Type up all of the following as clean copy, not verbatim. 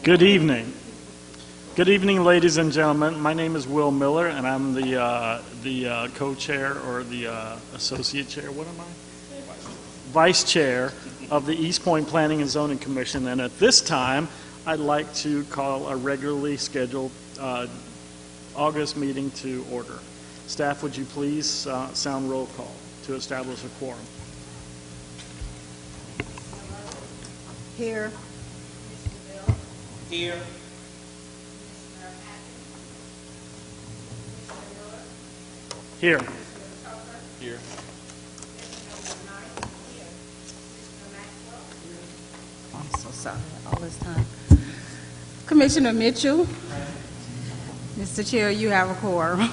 Good evening. Good evening, ladies and gentlemen. My name is Will Miller, and I'm the co-chair or the associate chair. What am I? Vice chair of the East Point Planning and Zoning Commission. And at this time, I'd like to call a regularly scheduled August meeting to order. Staff, would you please sound roll call to establish a quorum? Here. Here. Here. Here. I'm so sorry, all this time. Commissioner Mitchell. Mr. Chair, you have a quorum.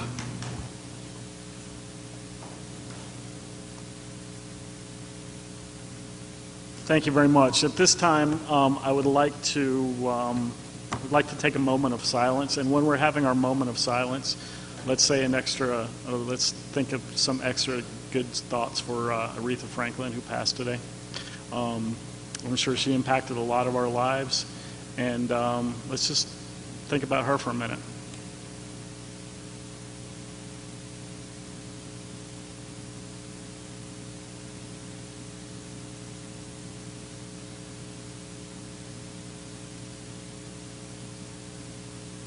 Thank you very much. At this time, I would like to take a moment of silence. And when we're having our moment of silence, let's say let's think of some extra good thoughts for Aretha Franklin, who passed today. I'm sure she impacted a lot of our lives, and let's just think about her for a minute.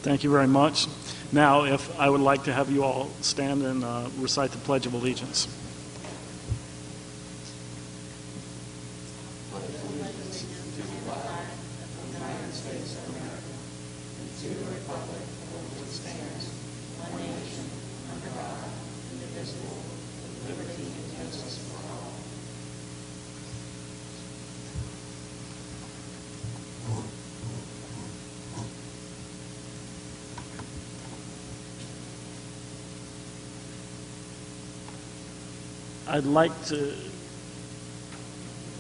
Thank you very much. Now, if I would like to have you all stand and recite the Pledge of Allegiance.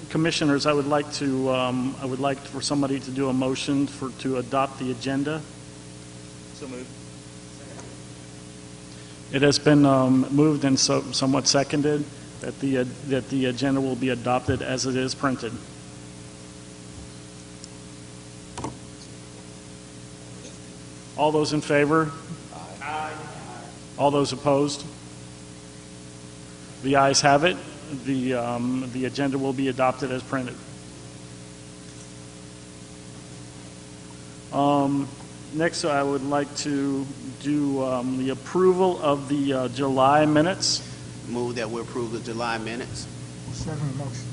Commissioners, I would like for somebody to do a motion to adopt the agenda. So moved. It has been moved and somewhat seconded that the agenda will be adopted as it is printed. All those in favor? Aye. All those opposed? The ayes have it. The agenda will be adopted as printed. Next, I would like to do the approval of the July minutes. Move that we approve the July minutes. Second motion.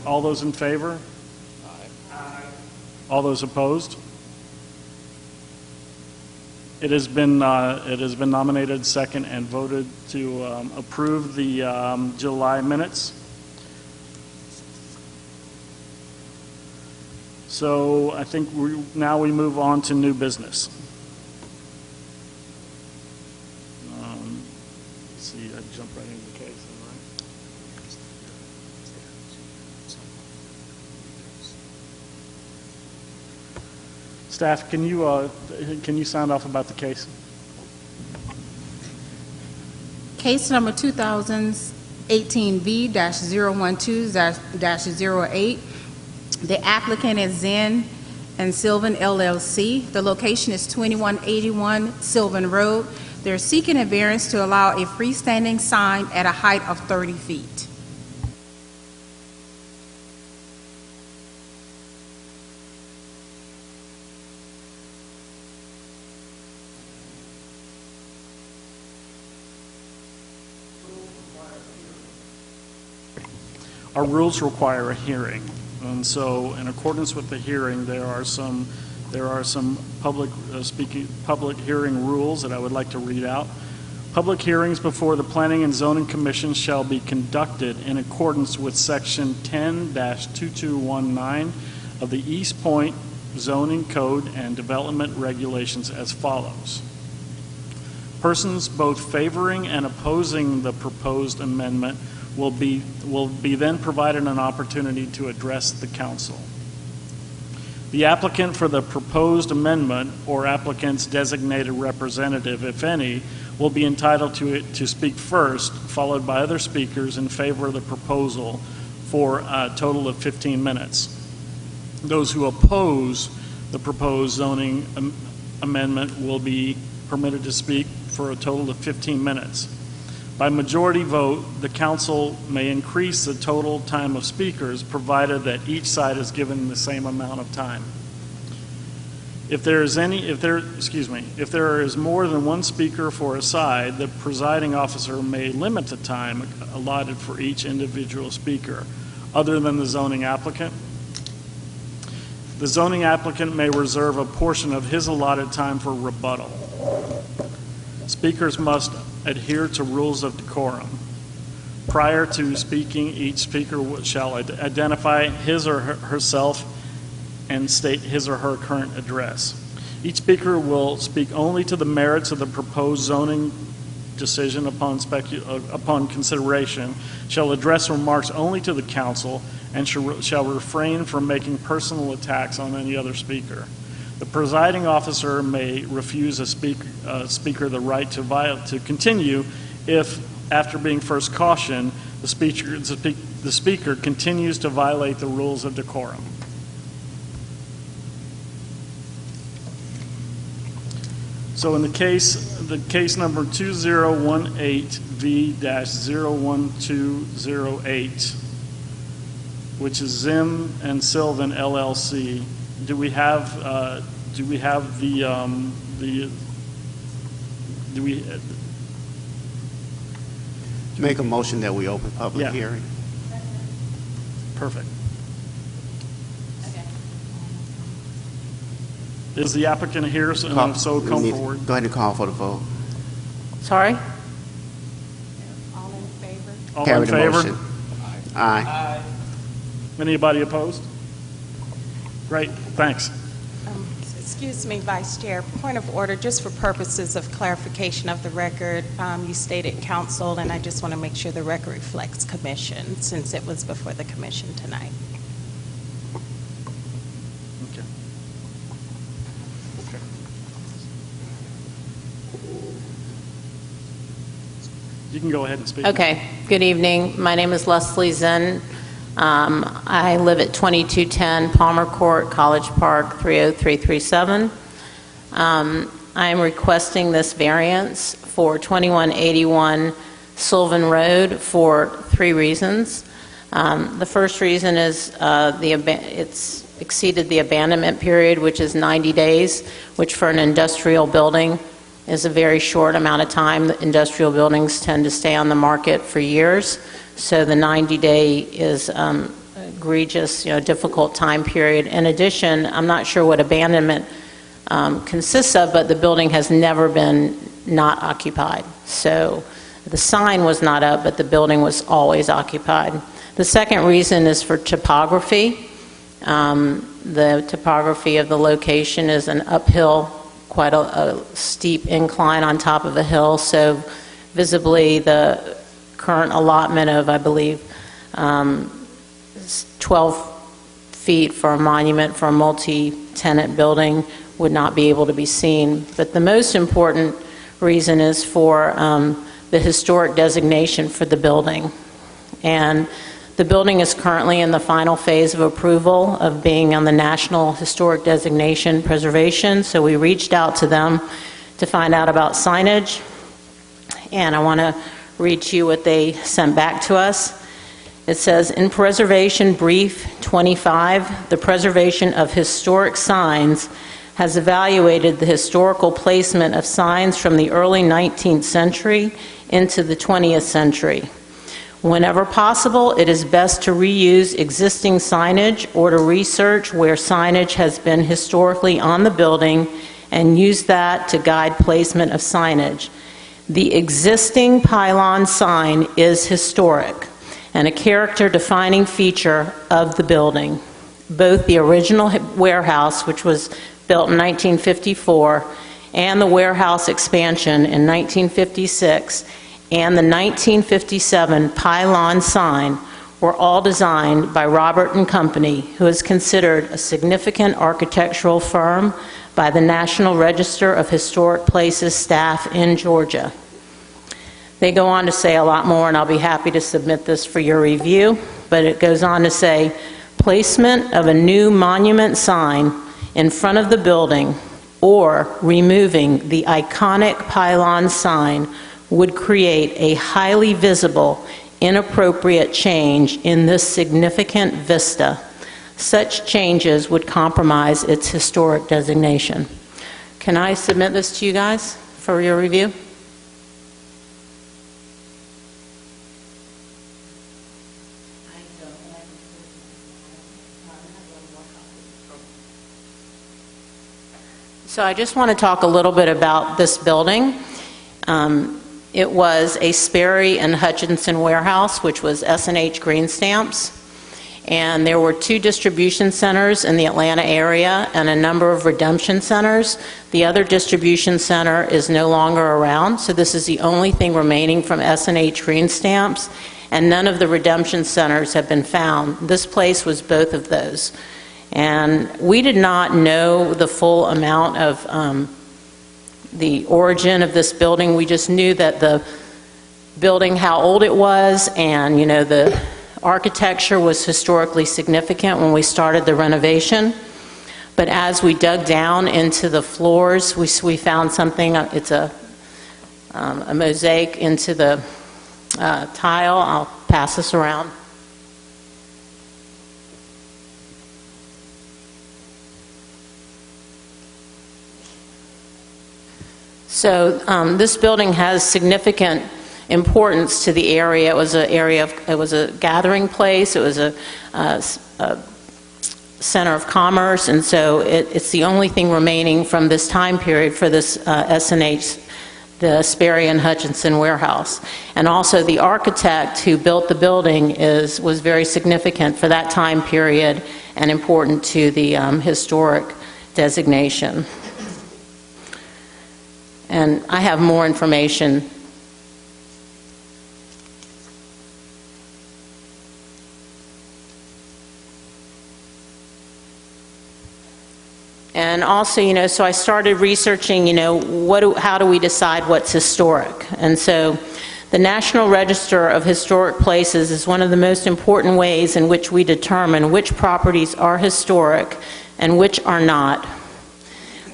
All those in favor? Aye. All those opposed? It has been nominated, second, and voted to approve the July minutes. So I think now we move on to new business. Let's see, I jumped right into the case, all right? Staff, can you sound off about the case? Case number 2018V-012-08. The applicant is Zen and Sylvan LLC. The location is 2181 Sylvan Road. They're seeking a variance to allow a freestanding sign at a height of 30 feet. Our rules require a hearing, and so in accordance with the hearing, there are some public hearing rules that I would like to read out. Public hearings before the Planning and Zoning Commission shall be conducted in accordance with Section 10-2219 of the East Point Zoning Code and Development Regulations as follows. Persons both favoring and opposing the proposed amendment will be then provided an opportunity to address the council. The applicant for the proposed amendment or applicant's designated representative, if any, will be entitled to speak first, followed by other speakers in favor of the proposal for a total of 15 minutes. Those who oppose the proposed zoning amendment will be permitted to speak for a total of 15 minutes. By majority vote, the council may increase the total time of speakers, provided that each side is given the same amount of time. If there is more than one speaker for a side, the presiding officer may limit the time allotted for each individual speaker, other than the zoning applicant. The zoning applicant may reserve a portion of his allotted time for rebuttal. Speakers must adhere to rules of decorum. Prior to speaking, each speaker shall identify his or herself and state his or her current address. Each speaker will speak only to the merits of the proposed zoning decision upon consideration, shall address remarks only to the council, and shall refrain from making personal attacks on any other speaker. The presiding officer may refuse a speaker the right to continue if, after being first cautioned, the speaker continues to violate the rules of decorum. So in the case number 2018V-01208, which is Zim and Sylvan LLC, do we have Make a motion that we open public Yeah. hearing. Perfect. Is the applicant here? So if so, come forward. Go ahead and call for the vote. Sorry? All in favor? All Carry in the favor? motion. Aye. Anybody opposed? Great, thanks. Excuse me, Vice Chair. Point of order, just for purposes of clarification of the record, you stated council, and I just want to make sure the record reflects commission, since it was before the commission tonight. Okay. Okay. You can go ahead and speak. Okay. Good evening. My name is Leslie Zinn. I live at 2210 Palmer Court, College Park, 30337. I am requesting this variance for 2181 Sylvan Road for 3 reasons. The first reason is it's exceeded the abandonment period, which is 90 days, which for an industrial building is a very short amount of time. The industrial buildings tend to stay on the market for years. So the 90-day is egregious, difficult time period. In addition, I'm not sure what abandonment consists of, but the building has never been not occupied. So the sign was not up, but the building was always occupied. The second reason is for topography. The topography of the location is an uphill, quite a steep incline on top of a hill, so visibly the current allotment of, I believe, 12 feet for a monument for a multi-tenant building would not be able to be seen. But the most important reason is for the historic designation for the building. And the building is currently in the final phase of approval of being on the National Historic Designation Preservation, so we reached out to them to find out about signage, and I want to read to you what they sent back to us. It says, in Preservation Brief 25, the preservation of historic signs has evaluated the historical placement of signs from the early 19th century into the 20th century. Whenever possible, it is best to reuse existing signage or to research where signage has been historically on the building and use that to guide placement of signage. The existing pylon sign is historic and a character-defining feature of the building. Both the original warehouse, which was built in 1954, and the warehouse expansion in 1956, and the 1957 pylon sign were all designed by Robert & Company, who is considered a significant architectural firm by the National Register of Historic Places staff in Georgia. They go on to say a lot more, and I'll be happy to submit this for your review, but it goes on to say, Placement of a new monument sign in front of the building or removing the iconic pylon sign would create a highly visible, inappropriate change in this significant vista. Such changes would compromise its historic designation. Can I submit this to you guys for your review? So I just want to talk a little bit about this building. It was a Sperry and Hutchinson warehouse, which was S&H Green Stamps. And there were 2 distribution centers in the Atlanta area and a number of redemption centers. The other distribution center is no longer around, so this is the only thing remaining from S&H Green Stamps, and none of the redemption centers have been found. This place was both of those. And we did not know the full amount of the origin of this building. We just knew that the building, how old it was, and the architecture was historically significant when we started the renovation. But as we dug down into the floors, we found something. It's a mosaic into the tile. I'll pass this around. So this building has significant importance to the area. It was a gathering place. It was a center of commerce, and so it's the only thing remaining from this time period for this S&H, the Sperry and Hutchinson warehouse. And also the architect who built the building was very significant for that time period and important to the historic designation. And I have more information. And also, so I started researching, how do we decide what's historic? And so the National Register of Historic Places is one of the most important ways in which we determine which properties are historic and which are not.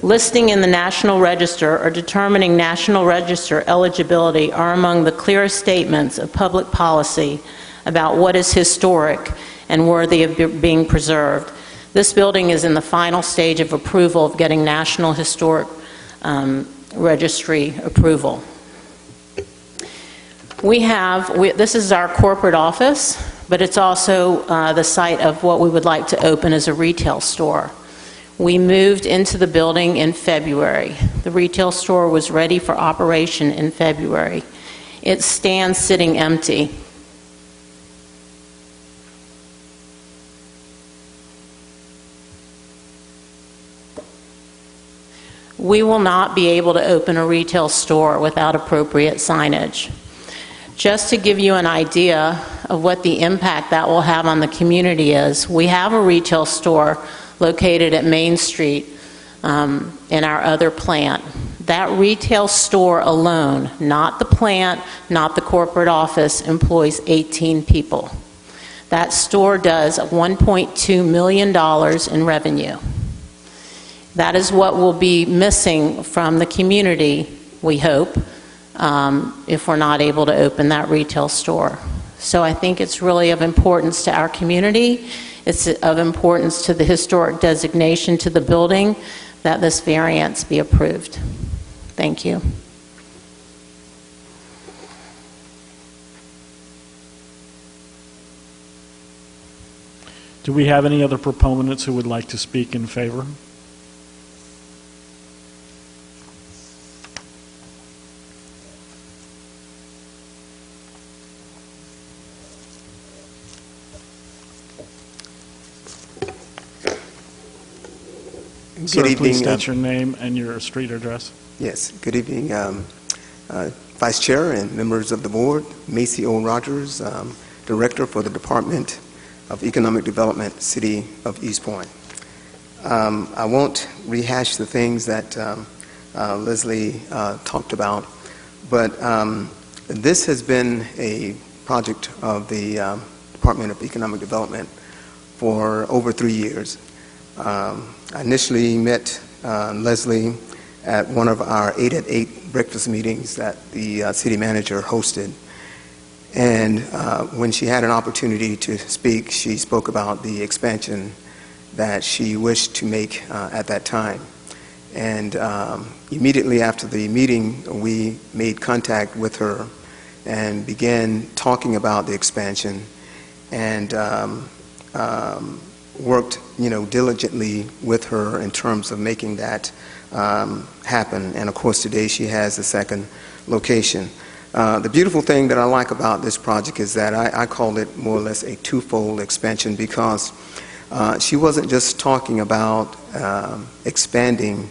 Listing in the National Register or determining National Register eligibility are among the clearest statements of public policy about what is historic and worthy of being preserved. This building is in the final stage of approval of getting National Historic Registry approval. This is our corporate office, but it's also the site of what we would like to open as a retail store. We moved into the building in February. The retail store was ready for operation in February. It stands sitting empty. We will not be able to open a retail store without appropriate signage. Just to give you an idea of what the impact that will have on the community is, we have a retail store located at Main Street in our other plant. That retail store alone, not the plant, not the corporate office, employs 18 people. That store does $1.2 million in revenue. That is what will be missing from the community, we hope, if we're not able to open that retail store. So I think it's really of importance to our community. It's of importance to the historic designation to the building that this variance be approved. Thank you. Do we have any other proponents who would like to speak in favor? Sir, please state your name and your street address. Yes, good evening, Vice Chair and members of the board. Macy O. Rogers, Director for the Department of Economic Development, City of East Point. I won't rehash the things that Leslie talked about, but this has been a project of the Department of Economic Development for over 3 years. I initially met Leslie at one of our 8 at 8 breakfast meetings that the city manager hosted. And when she had an opportunity to speak, she spoke about the expansion that she wished to make at that time. And immediately after the meeting, we made contact with her and began talking about the expansion, and worked, diligently with her in terms of making that happen. And of course, today she has the second location. The beautiful thing that I like about this project is that I call it more or less a twofold expansion, because she wasn't just talking about expanding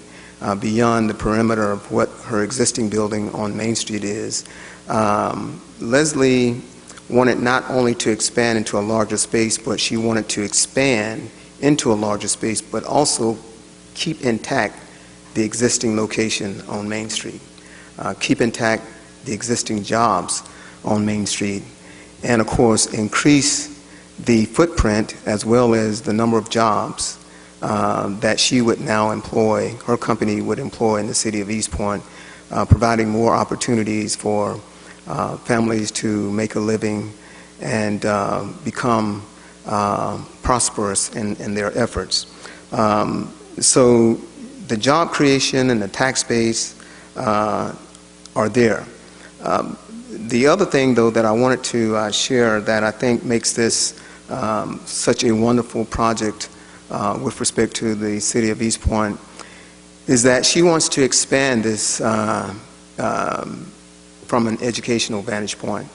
beyond the perimeter of what her existing building on Main Street is. Leslie wanted not only to expand into a larger space, but she wanted to expand into a larger space, but also keep intact the existing location on Main Street, keep intact the existing jobs on Main Street, and of course increase the footprint as well as the number of jobs that she would now employ, her company would employ in the city of East Point, providing more opportunities for families to make a living and become prosperous in their efforts. So the job creation and the tax base are there. The other thing, though, that I wanted to share that I think makes this such a wonderful project with respect to the city of East Point is that she wants to expand this from an educational vantage point.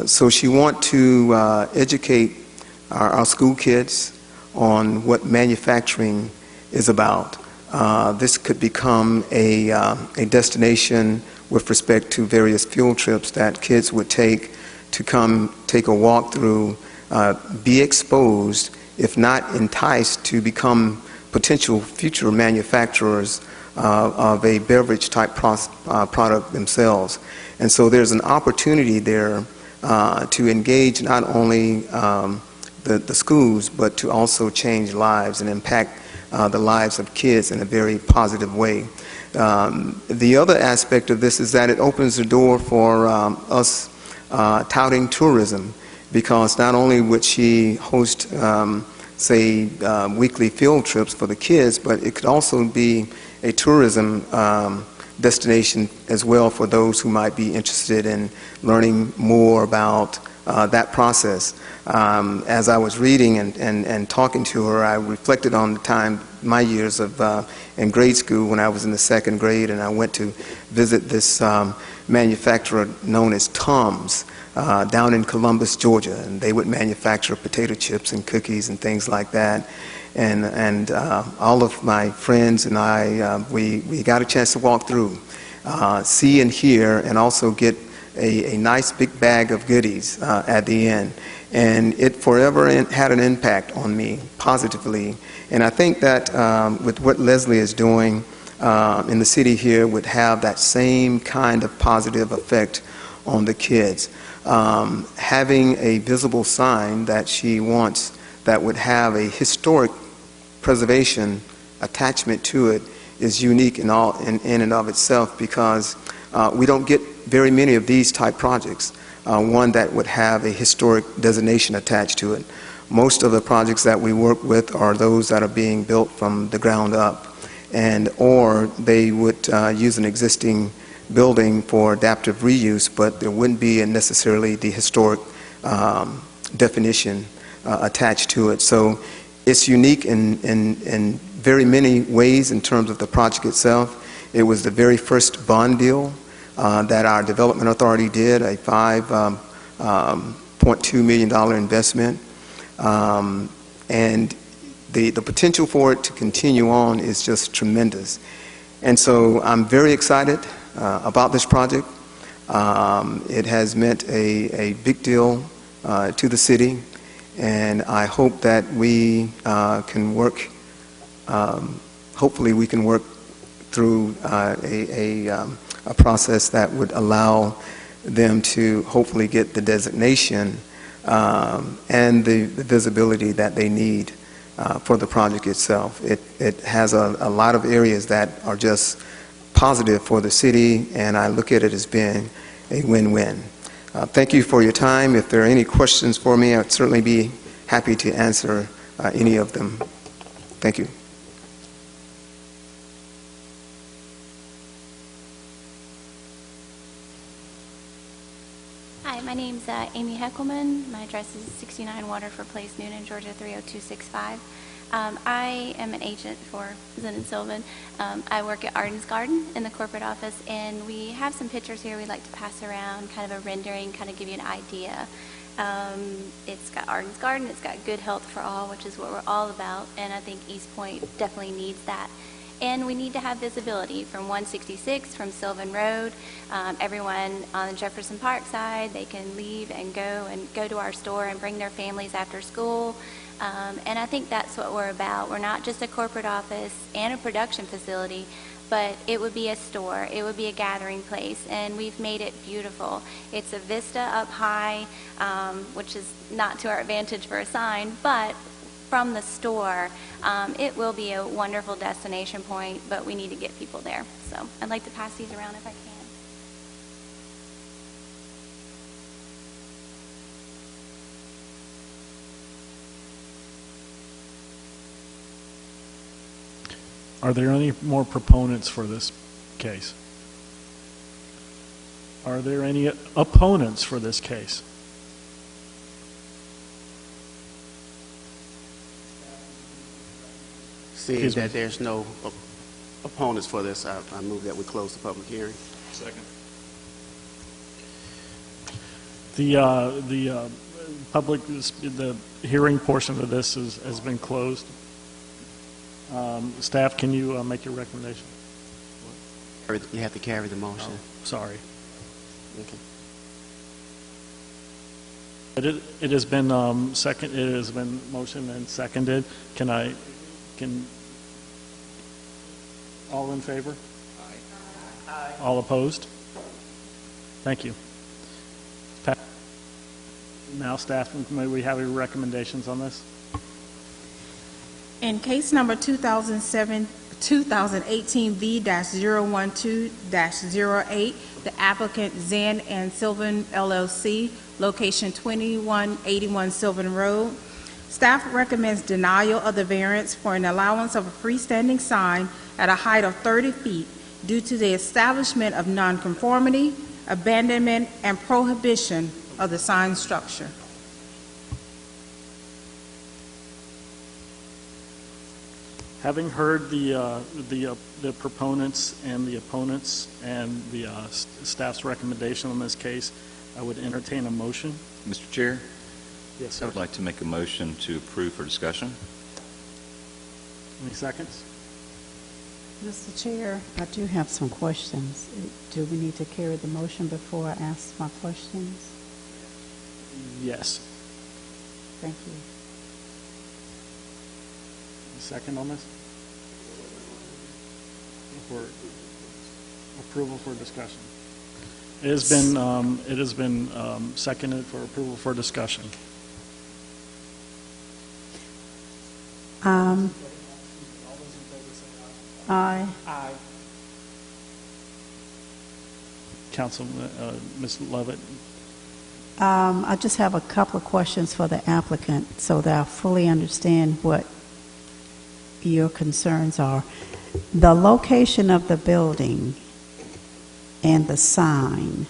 So she wants to educate our school kids on what manufacturing is about. This could become a destination with respect to various field trips that kids would take to come take a walk through, be exposed, if not enticed, to become potential future manufacturers of a beverage type product themselves. And so there's an opportunity there to engage not only the schools, but to also change lives and impact the lives of kids in a very positive way. The other aspect of this is that it opens the door for us touting tourism, because not only would she host, say, weekly field trips for the kids, but it could also be a tourism destination as well for those who might be interested in learning more about that process. As I was reading and talking to her, I reflected on the time, my years of in grade school when I was in the second grade, and I went to visit this manufacturer known as Tom's down in Columbus, Georgia, and they would manufacture potato chips and cookies and things like that. And all of my friends and I, we got a chance to walk through, see and hear, and also get a nice big bag of goodies at the end. And it forever had an impact on me positively. And I think that with what Leslie is doing in the city here would have that same kind of positive effect on the kids. Having a visible sign that she wants that would have a historic preservation attachment to it is unique in and of itself, because we don't get very many of these type projects, one that would have a historic designation attached to it. Most of the projects that we work with are those that are being built from the ground up, or they would use an existing building for adaptive reuse, but there wouldn't be necessarily the historic definition attached to it. So it's unique in very many ways in terms of the project itself. It was the very first bond deal that our development authority did, a $5.2 million investment. And the potential for it to continue on is just tremendous. And so I'm very excited about this project. It has meant a big deal to the city, and I hope that we can work, hopefully we can work through a process that would allow them to hopefully get the designation and the visibility that they need for the project itself. It has a lot of areas that are just positive for the city, and I look at it as being a win-win. Thank you for your time. If there are any questions for me, I'd certainly be happy to answer any of them. Thank you. Hi, my name's Amy Heckelman. My address is 69 Waterford Place, Noonan, Georgia 30265. I am an agent for Zinn & Sylvan. I work at Arden's Garden in the corporate office, and we have some pictures here we'd like to pass around, kind of a rendering, kind of give you an idea. It's got Arden's Garden, it's got good health for all, which is what we're all about, and I think East Point definitely needs that. And we need to have visibility from 166, from Sylvan Road. Everyone on the Jefferson Park side, they can leave and go to our store and bring their families after school. And I think that's what we're about. We're not just a corporate office and a production facility, but it would be a store, it would be a gathering place, and we've made it beautiful. It's a vista up high, which is not to our advantage for a sign, but from the store, it will be a wonderful destination point, but we need to get people there. So I'd like to pass these around if I can. Are there any more proponents for this case? Are there any opponents for this case? Seeing that there's no opponents for this, I move that we close the public hearing. Second. The the hearing portion of this has been closed. Staff, can you make your recommendation? You have to carry the motion. Oh, sorry. Okay. It has been It has been motioned and seconded. Can all in favor? Aye. All opposed? Thank you. Now, staff, may we have your recommendations on this? In case number 2018 V-012-08, the applicant Zinn & Sylvan LLC, location 2181 Sylvan Road, staff recommends denial of the variance for an allowance of a freestanding sign at a height of 30 feet due to the establishment of nonconformity, abandonment, and prohibition of the sign structure. Having heard the proponents and the opponents and the staff's recommendation on this case, I would entertain a motion. Mr. Chair, Yes, I sir. would like to make a motion to approve for discussion. Any seconds? Mr. Chair, I do have some questions. Do we need to carry the motion before I ask my questions? Yes. Thank you. A second on this? For approval for discussion. It has been seconded for approval for discussion. Aye. Council, Ms. Levitt. I just have a couple of questions for the applicant so that I fully understand what your concerns are. The location of the building and the sign,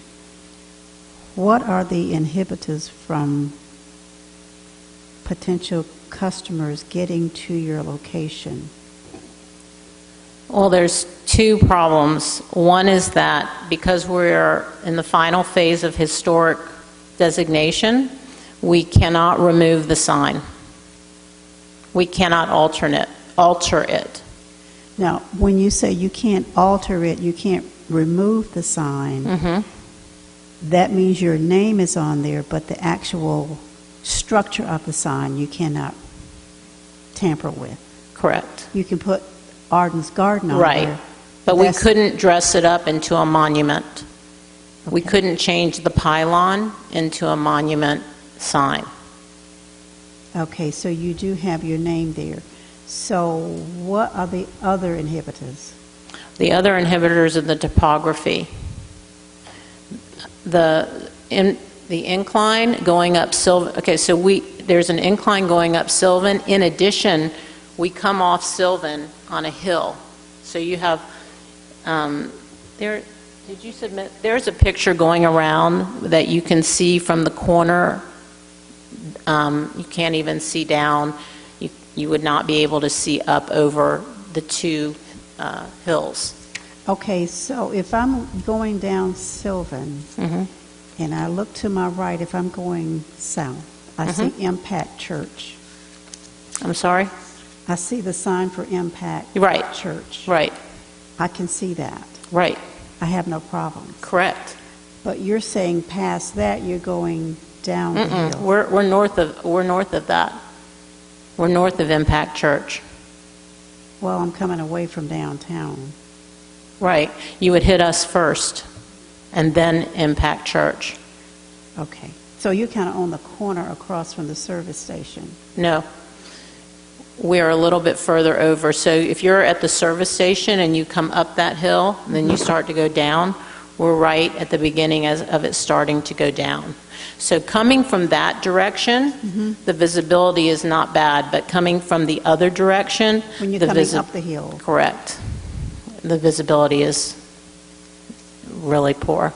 what are the inhibitors from potential customers getting to your location? Well, there's two problems. One is that because we're in the final phase of historic designation, we cannot remove the sign. We cannot alter it. Now, when you say you can't alter it, you can't remove the sign, that means your name is on there, but the actual structure of the sign you cannot tamper with. Correct. You can put Arden's Garden on Right. there. But we that's- couldn't dress it up into a monument. We couldn't change the pylon into a monument sign. Okay, so you do have your name there. So what are the other inhibitors? The other inhibitors are the topography. The incline going up Sylvan, okay, so there's an incline going up Sylvan. In addition, we come off Sylvan on a hill. So you have, did you submit, there's a picture going around that you can see from the corner. You can't even see down. You would not be able to see up over the two hills. Okay, so if I'm going down Sylvan and I look to my right, if I'm going south, I see Impact Church. I'm sorry? I see the sign for Impact Right. Church. Right, I can see that. right, I have no problem. correct. But you're saying past that, you're going down the hill. We're north of that. We're north of Impact Church. Well, I'm coming away from downtown. Right. You would hit us first, and then Impact Church. Okay. So you're kind of on the corner across from the service station. No. We're a little bit further over. So if you're at the service station and you come up that hill, and then you start to go down, we're right at the beginning of it starting to go down. So coming from that direction, the visibility is not bad, but coming from the other direction, When you're coming up the hill. correct. The visibility is really poor.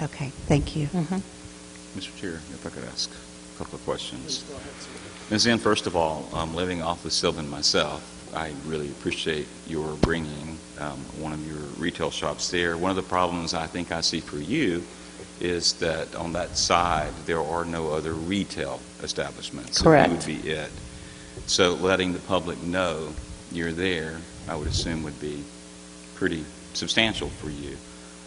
Okay, thank you. Mr. Chair, if I could ask a couple of questions. Ms. Zinn, first of all, living off of Sylvan myself, I really appreciate your bringing one of your retail shops there. One of the problems I think I see for you is that on that side, there are no other retail establishments. Correct. So you would be it. So letting the public know you're there, I would assume would be pretty substantial for you.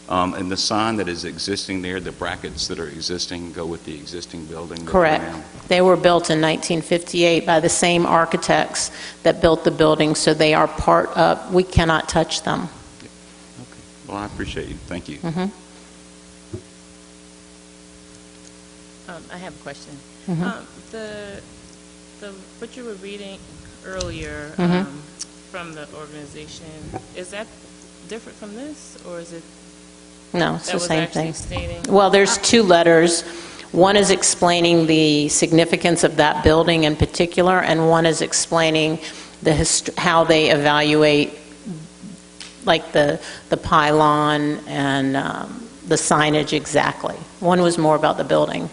And the sign that is existing there, the brackets that are existing go with the existing building? Correct. They were built in 1958 by the same architects that built the building, so they are part of, we cannot touch them. Okay. Well, I appreciate you. Thank you. I have a question. What you were reading earlier from the organization, is that different from this, or is it? No, it's the same thing. Stating? Well, there's two letters. One is explaining the significance of that building in particular, and one is explaining how they evaluate, like the pylon and the signage exactly. One was more about the building.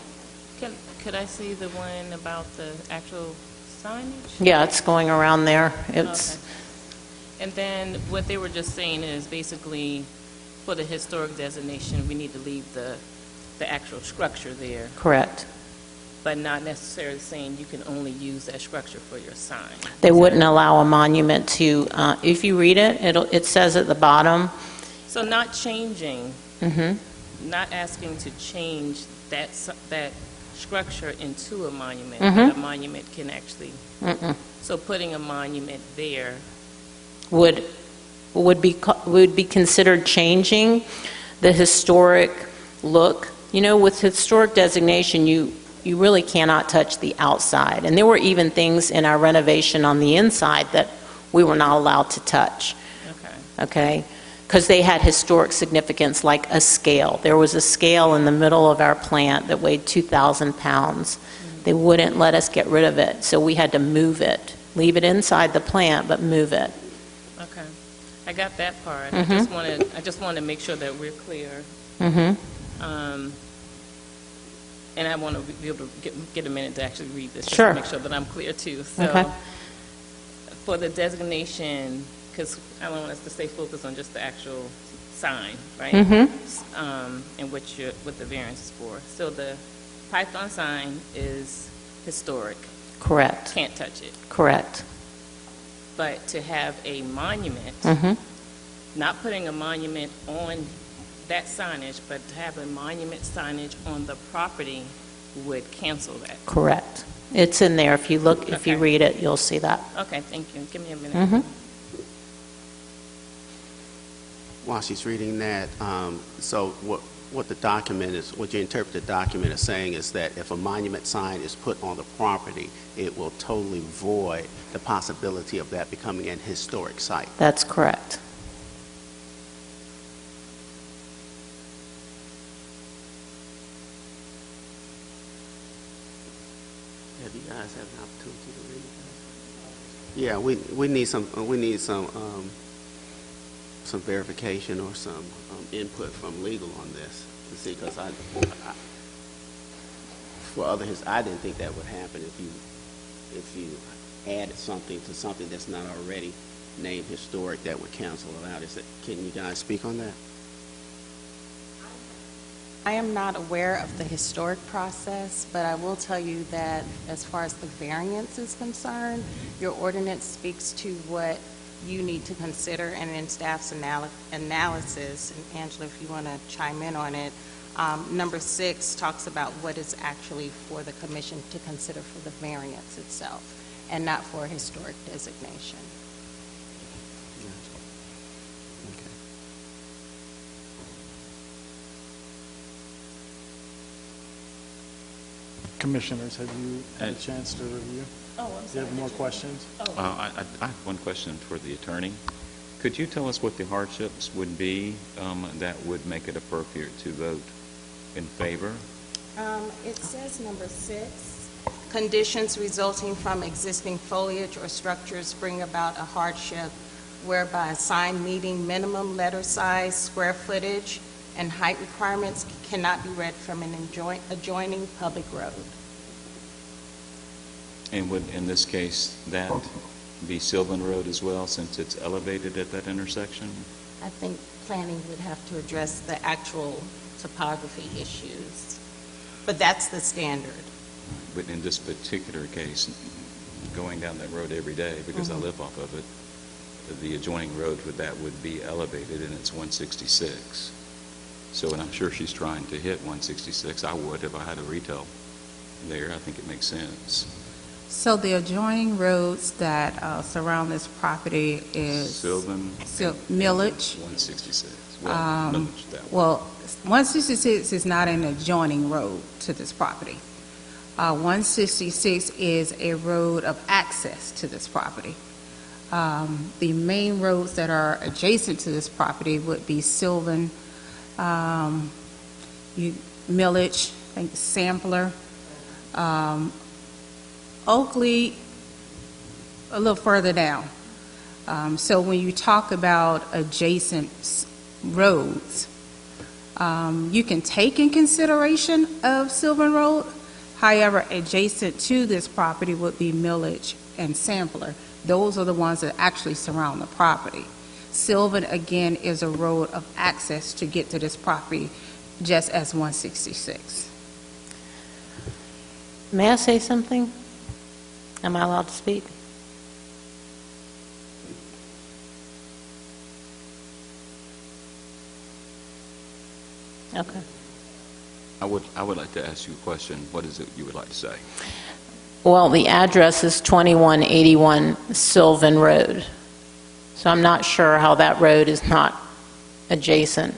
Could I see the one about the actual signage? Yeah, it's going around there. It's Okay. And then what they were just saying is basically for the historic designation, we need to leave the actual structure there, correct. but not necessarily saying you can only use that structure for your sign. They wouldn't allow a monument to, if you read it, it says at the bottom. So not changing, not asking to change that structure into a monument, but a monument can actually, so putting a monument there. would be considered changing the historic look. You know, with historic designation, you really cannot touch the outside. And there were even things in our renovation on the inside that we were not allowed to touch. Okay? Because they had historic significance, like a scale. There was a scale in the middle of our plant that weighed 2,000 pounds. They wouldn't let us get rid of it, so we had to move it. Leave it inside the plant, but move it. Okay. I got that part. I just wanted to make sure that we're clear. And I want to be able to get a minute to actually read this, just Sure. to make sure that I'm clear too. So, Okay. for the designation, because I don't want us to stay focused on just the actual sign, right? And what the variance is for. So the Python sign is historic. Correct. Can't touch it. Correct. But to have a monument, not putting a monument on that signage, but to have a monument signage on the property would cancel that. Correct. It's in there. If you look, if you Okay. read it, you'll see that. Okay, thank you. Give me a minute. While she's reading that, so what the document is, what you interpret the document as saying is that if a monument sign is put on the property, it will totally void the possibility of that becoming an historic site. That's correct. Have you guys had an opportunity to read that? Yeah, we need some verification or some input from legal on this to see, because for others, I didn't think that would happen if you added something to something that's not already named historic that would cancel it out. Can you guys speak on that? I am not aware of the historic process, but I will tell you that as far as the variance is concerned, your ordinance speaks to what you need to consider, and in staff's analysis, and Angela, if you want to chime in on it, number 6 talks about what is actually for the commission to consider for the variance itself, and not for a historic designation. Commissioners, have you had a chance to review? Oh, I'm Do you sorry. have more questions? I have one question for the attorney. Could you tell us what the hardships would be that would make it appropriate to vote in favor? It says number 6, conditions resulting from existing foliage or structures bring about a hardship whereby a sign meeting minimum letter size, square footage, and height requirements cannot be read from an adjoining public road. And would, in this case, that be Sylvan Road as well, since it's elevated at that intersection? I think planning would have to address the actual topography issues, but that's the standard. But in this particular case, going down that road every day, because I live off of it, the adjoining road would be elevated, and it's 166. So, and I'm sure she's trying to hit 166. I would if I had a retail there. I think it makes sense. So the adjoining roads that surround this property is Sylvan, Millage. 166. Well, Millage, that one. Well, 166 is not an adjoining road to this property. 166 is a road of access to this property. The main roads that are adjacent to this property would be Sylvan, Millage, I think Sampler, Oakley, a little further down. So when you talk about adjacent roads, you can take in consideration of Sylvan Road. However, adjacent to this property would be Millage and Sampler. Those are the ones that actually surround the property. Sylvan, again, is a road of access to get to this property, just as 166. May I say something? Am I allowed to speak? Okay. I would like to ask you a question. What is it you would like to say? Well, the address is 2181 Sylvan Road. So I'm not sure how that road is not adjacent.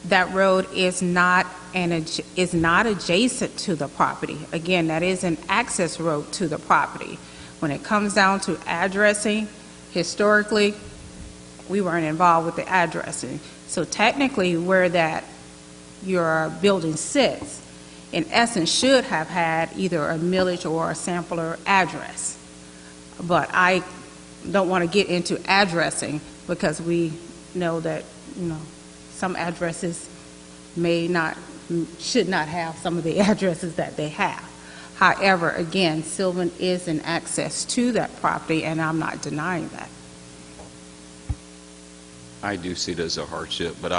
That road is not adjacent to the property. Again, that is an access road to the property. When it comes down to addressing, historically, we weren't involved with the addressing. So technically, where that your building sits, in essence, should have had either a Millage or a Sampler address. But I don't want to get into addressing, because we know that, some addresses should not have some of the addresses that they have. However, again, Sylvan is an access to that property, and I'm not denying that. I do see it as a hardship, but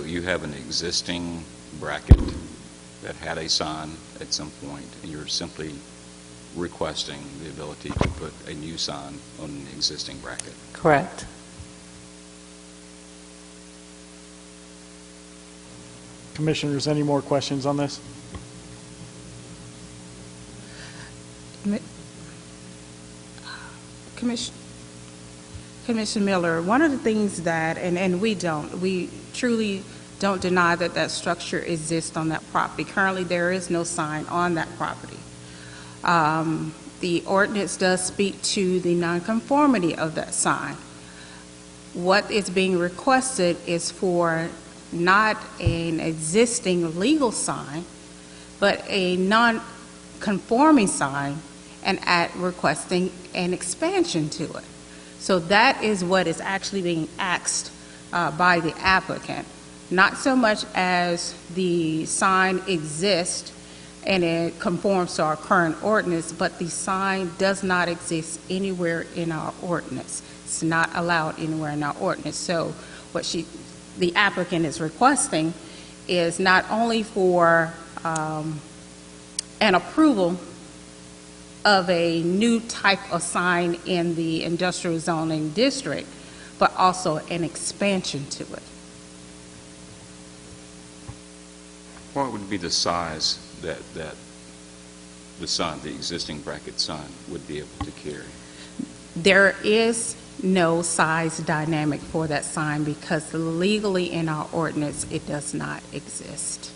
you have an existing bracket that had a sign at some point, and you're simply requesting the ability to put a new sign on an existing bracket. Correct. Commissioners, any more questions on this? Commissioner Miller, one of the things that, and we truly don't deny that that structure exists on that property. Currently, there is no sign on that property. The ordinance does speak to the nonconformity of that sign. What is being requested is for not an existing legal sign, but a non-conforming sign, and requesting an expansion to it. So that is what is actually being asked by the applicant. Not so much as the sign exists and it conforms to our current ordinance, but the sign does not exist anywhere in our ordinance. It's not allowed anywhere in our ordinance. So what the applicant is requesting is not only for an approval of a new type of sign in the industrial zoning district, but also an expansion to it. What would be the size that the sign, the existing bracket sign, would be able to carry? There is no size dynamic for that sign because legally in our ordinance it does not exist.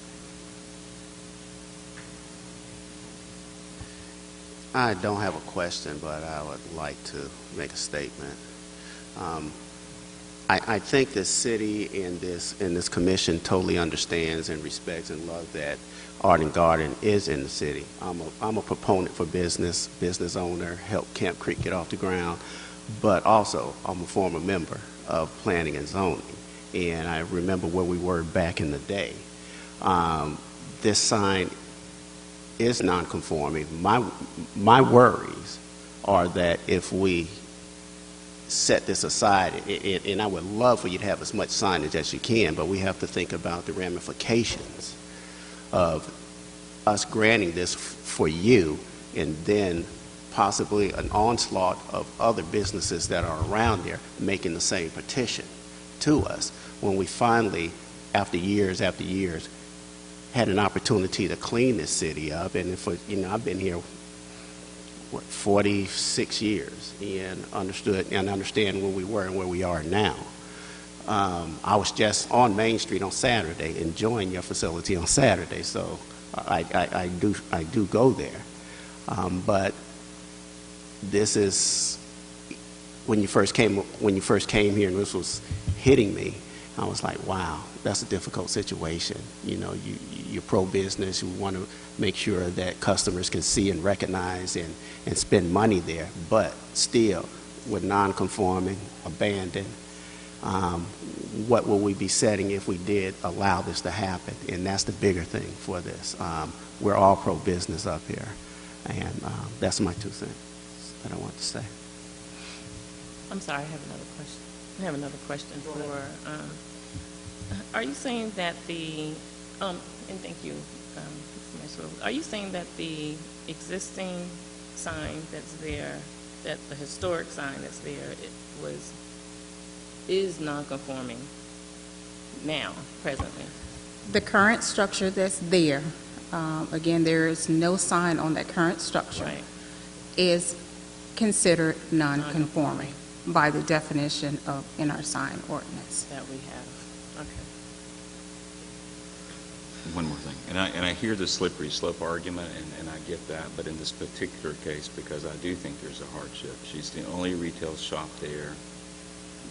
I don't have a question, but I would like to make a statement. I think the city and this commission totally understands and respects and loves that Art and Garden is in the city. I'm a proponent for business owner, help Camp Creek get off the ground, but also I'm a former member of planning and zoning, and I remember where we were back in the day. This sign is non-conforming. My worries are that if we set this aside, and I would love for you to have as much signage as you can, but we have to think about the ramifications of us granting this for you and then possibly an onslaught of other businesses that are around there making the same petition to us when we finally, after years, had an opportunity to clean this city up. And I've been here 46 years and understand where we were and where we are now. I was just on Main Street on Saturday enjoying your facility on Saturday, so I do go there. But this is when you first came here and this was hitting me, I was like, wow, that's a difficult situation. You're pro-business. You want to make sure that customers can see and recognize and spend money there, but still, with non-conforming, abandoned, what will we be setting if we did allow this to happen? And that's the bigger thing for this. We're all pro-business up here, and that's my 2 cents that I want to say. I'm sorry, I have another question for, are you saying that and thank you, Mr. Maxwell, are you saying that the existing sign that's there, that the historic sign that's there, is non-conforming now, presently? The current structure that's there, again, there is no sign on that current structure, Right. is considered non-conforming by the definition in our sign ordinance. That we have, okay. One more thing, and I hear the slippery slope argument, and I get that, but in this particular case, because I do think there's a hardship, she's the only retail shop there,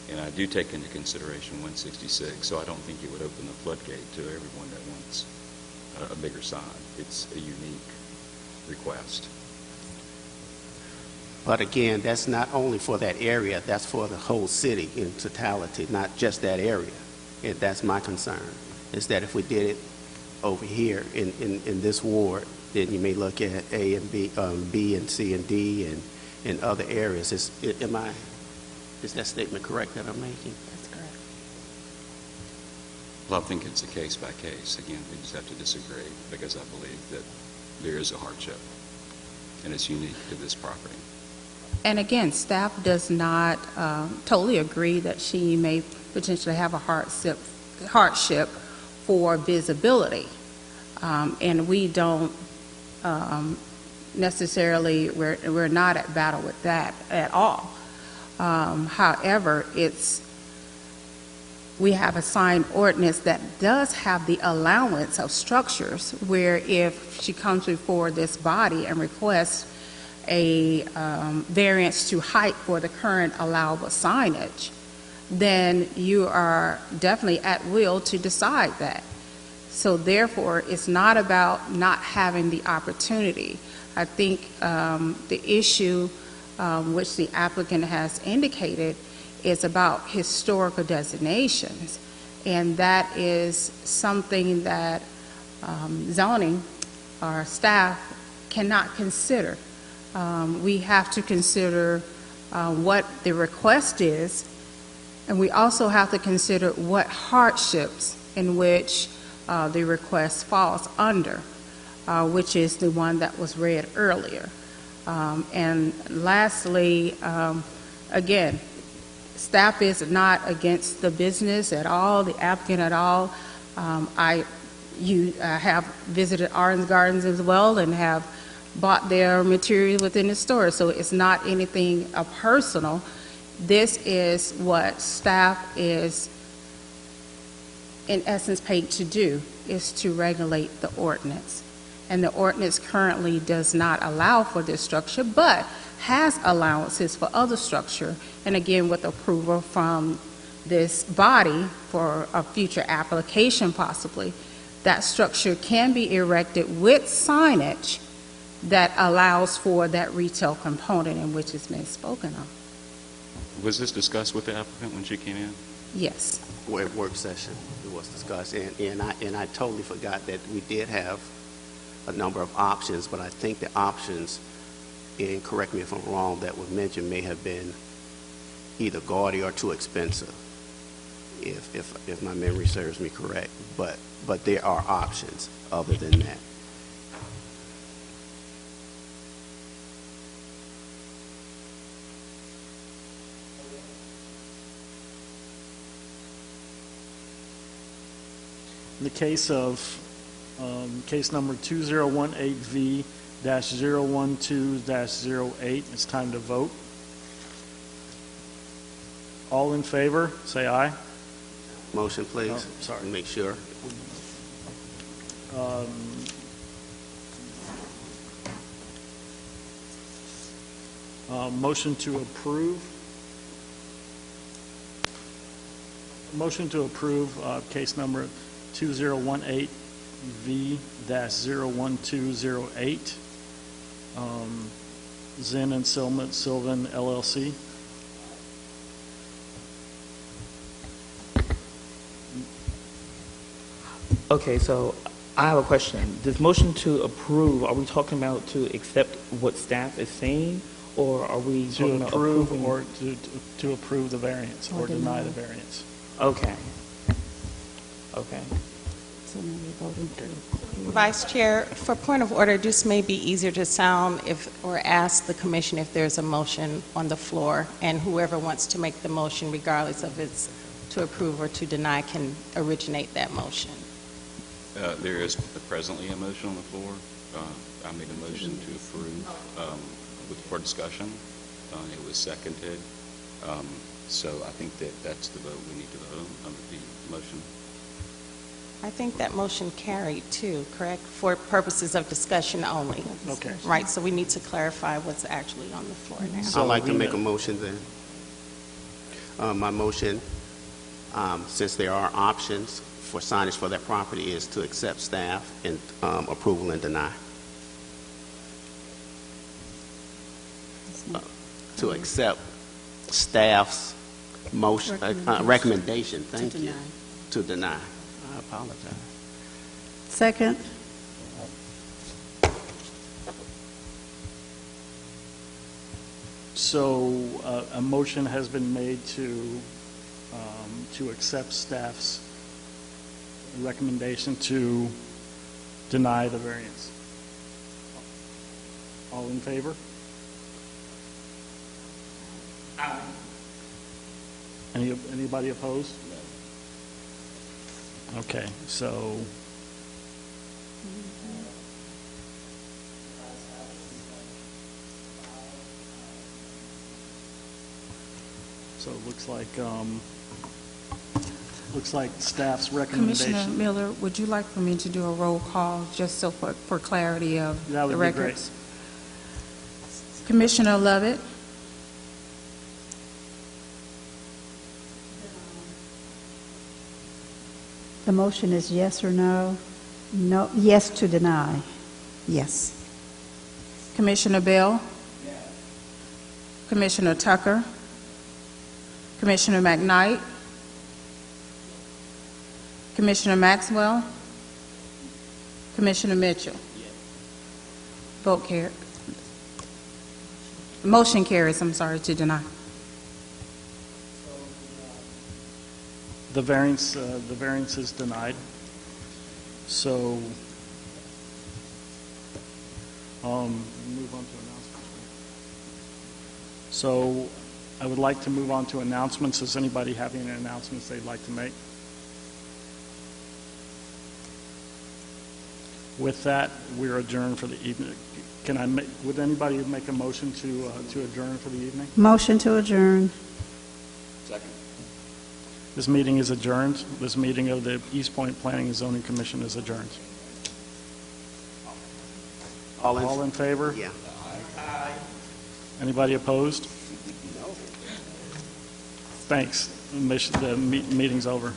and I do take into consideration 166, so I don't think it would open the floodgate to everyone that wants a bigger sign. It's a unique request. But again, that's not only for that area, that's for the whole city in totality, not just that area. And that's my concern, is that if we did it over here in this ward, then you may look at A and B, B and C and D and other areas. Is that statement correct that I'm making? That's correct. Well, I think it's a case by case. Again, we just have to disagree because I believe that there is a hardship, and it's unique to this property. And again, staff does not totally agree that she may potentially have a hardship for visibility. And we don't necessarily, we're not at battle with that at all. However, we have a sign ordinance that does have the allowance of structures where if she comes before this body and requests a variance to height for the current allowable signage, then you are definitely at will to decide that. So therefore, it's not about not having the opportunity. I think the issue which the applicant has indicated is about historical designations, and that is something that zoning or staff cannot consider. We have to consider what the request is, and we also have to consider what hardships in which the request falls under, which is the one that was read earlier. And lastly, again, staff is not against the business at all, the applicant at all. I have visited Arden's Gardens as well and have bought their material within the store, so it's not anything personal. This is what staff is, in essence, paid to do, is to regulate the ordinance. And the ordinance currently does not allow for this structure, but has allowances for other structure, and again, with approval from this body for a future application possibly, that structure can be erected with signage that allows for that retail component in which it's been spoken of. Was this discussed with the applicant when she came in? Yes. Work session, it was discussed, and I totally forgot that we did have a number of options, but I think the options, and correct me if I'm wrong, that were mentioned may have been either gaudy or too expensive, if my memory serves me correct. But there are options other than that. In the case of case number 2018V-012-08, it's time to vote. All in favor, say aye. Motion, please. Oh, sorry. Make sure. Motion to approve. Motion to approve case number 2018V-01208, Zinn and Sylvan LLC. Okay, so I have a question. This motion to approve, are we talking about to accept what staff is saying, or are we To talking about approve approving? or to approve the variance or deny the variance. Okay. Okay. So now we're voting to approve. Vice Chair, for point of order, this may be easier to sound or ask the commission if there's a motion on the floor, and whoever wants to make the motion, regardless of it's to approve or to deny, can originate that motion. There is presently a motion on the floor. I made a motion to approve for discussion. It was seconded. So I think that's the vote we need to vote on the motion. I think that motion carried too, correct? For purposes of discussion only. Okay. Right, so we need to clarify what's actually on the floor now. So I'd like to we make a know- motion then. My motion, since there are options for signage for that property, is to accept staff and approval and deny. To accept staff's motion, recommendation, thank you, to deny. I apologize. Second. So a motion has been made to accept staff's recommendation to deny the variance. All in favor? Aye. Anybody opposed? Okay, so So it looks like staff's Commissioner recommendation. Miller, would you like for me to do a roll call, just so for clarity of That would the be great. records? Commissioner Lovett? The motion is yes or no? No, yes to deny. Yes. Commissioner Bell? Commissioner Tucker? Commissioner McKnight? Commissioner Maxwell? Commissioner Mitchell? Vote carried. Motion carries, I'm sorry, to deny. The variance is denied. So, move on to announcements. So, I would like to move on to announcements. Does anybody have any announcements they'd like to make? With that, we're adjourned for the evening. Would anybody make a motion to adjourn for the evening? Motion to adjourn. Second. This meeting is adjourned. This meeting of the East Point Planning and Zoning Commission is adjourned. All in favor? Yeah. Anybody opposed? Thanks. The meeting's over.